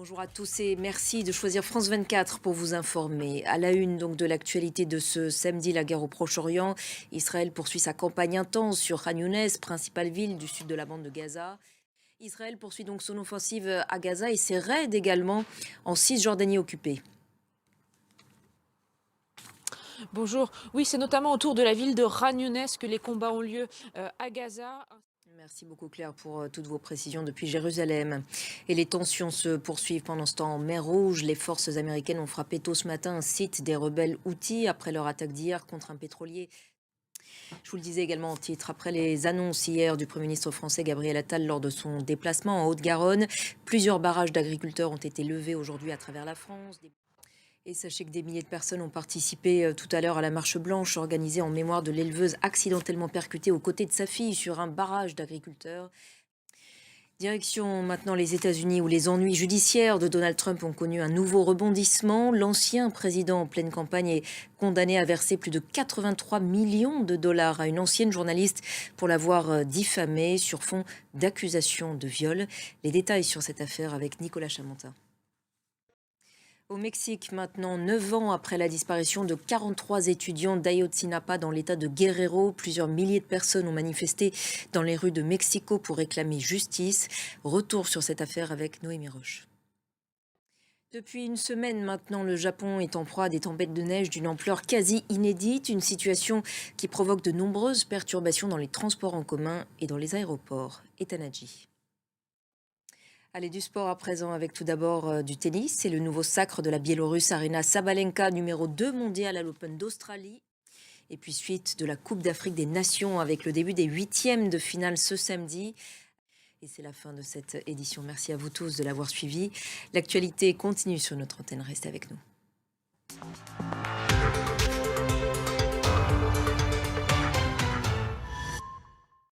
Bonjour à tous et merci de choisir France 24 pour vous informer. À la une donc de l'actualité de ce samedi, la guerre au Proche-Orient. Israël poursuit sa campagne intense sur Khan Younes, principale ville du sud de la bande de Gaza. Israël poursuit donc son offensive à Gaza et ses raids également en Cisjordanie occupée. Bonjour. Oui, c'est notamment autour de la ville de Khan Younes que les combats ont lieu à Gaza. Merci beaucoup Claire pour toutes vos précisions depuis Jérusalem. Et les tensions se poursuivent pendant ce temps en mer Rouge. Les forces américaines ont frappé tôt ce matin un site des rebelles Houthis après leur attaque d'hier contre un pétrolier. Je vous le disais également en titre, après les annonces hier du Premier ministre français Gabriel Attal lors de son déplacement en Haute-Garonne, plusieurs barrages d'agriculteurs ont été levés aujourd'hui à travers la France. Et sachez que des milliers de personnes ont participé tout à l'heure à la marche blanche organisée en mémoire de l'éleveuse accidentellement percutée aux côtés de sa fille sur un barrage d'agriculteurs. Direction maintenant les États-Unis où les ennuis judiciaires de Donald Trump ont connu un nouveau rebondissement. L'ancien président en pleine campagne est condamné à verser plus de 83 millions de dollars à une ancienne journaliste pour l'avoir diffamée sur fond d'accusations de viol. Les détails sur cette affaire avec Nicolas Chamontin. Au Mexique, maintenant 9 ans après la disparition de 43 étudiants d'Ayotzinapa dans l'état de Guerrero, plusieurs milliers de personnes ont manifesté dans les rues de Mexico pour réclamer justice. Retour sur cette affaire avec Noémie Roche. Depuis une semaine maintenant, le Japon est en proie à des tempêtes de neige d'une ampleur quasi inédite, une situation qui provoque de nombreuses perturbations dans les transports en commun et dans les aéroports. Etanaji. Allez, du sport à présent avec tout d'abord du tennis. C'est le nouveau sacre de la Biélorusse Aryna Sabalenka, numéro 2 mondial à l'Open d'Australie. Et puis suite de la Coupe d'Afrique des Nations avec le début des huitièmes de finale ce samedi. Et c'est la fin de cette édition. Merci à vous tous de l'avoir suivi. L'actualité continue sur notre antenne. Restez avec nous.